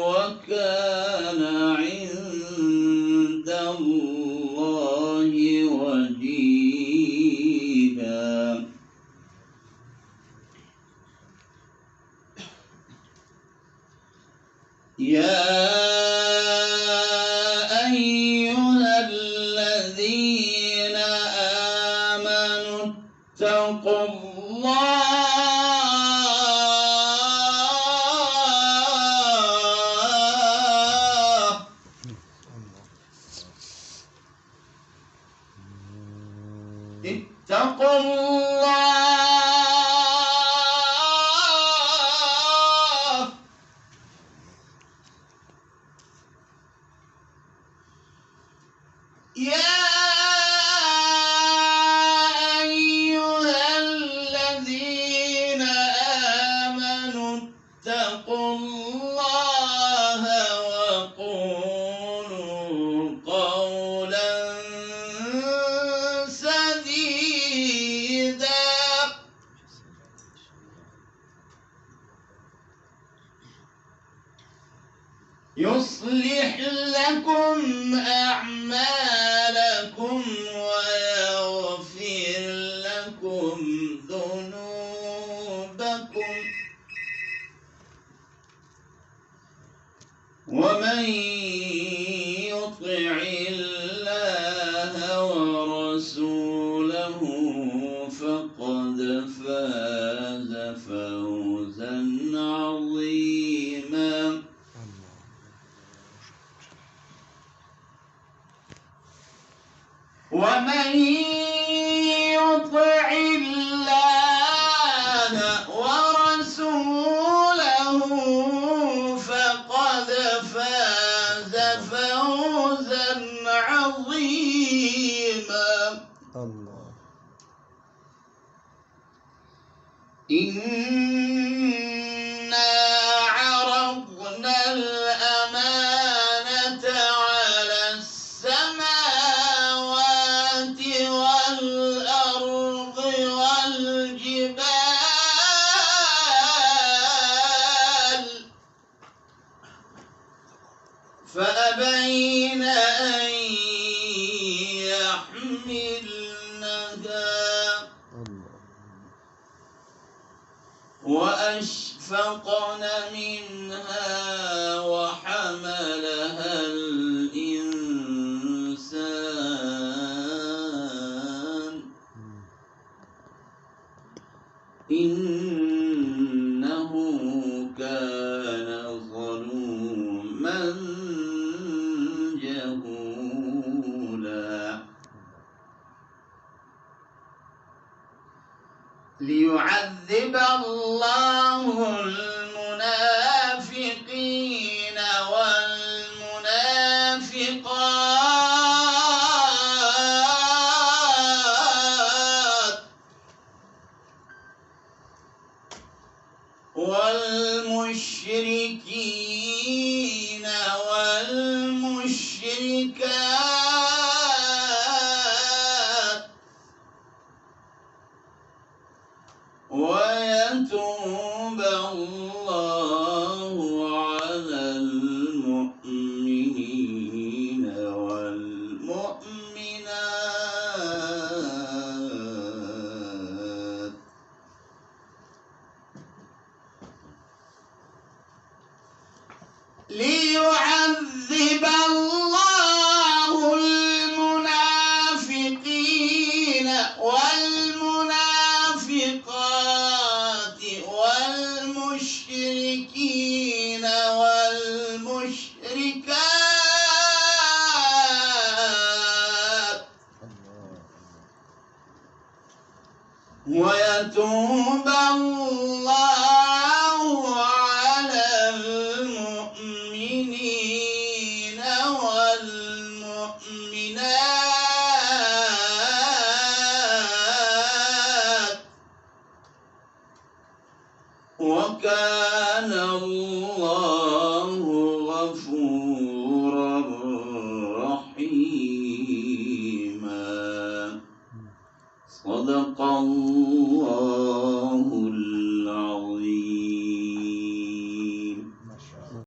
وكان عند الله وجيها. يا أيها الذين آمنوا اتقوا الله اتقوا الله يا أيها الذين آمنوا اتقوا الله وقولوا قولا سديدا يصلح لكم أعمالكم ويغفر لكم ذنوبكم ومن يطع الله ورسوله فقد فاز فوزا عظيما. ومن يطع الله ورسوله فقد فاز فوزا عظيما. الله. إنا عرضنا الأمانة على السماوات والأرض والجبال فأبين أن يحملنها وأشفقن منها وحملها الإنسان إنه كان ظلوما جهولا. ليعذب الله المنافقين والمنافقات والمشركين والمشركات ويتوب الله على المؤمنين والمؤمنات. ليعذب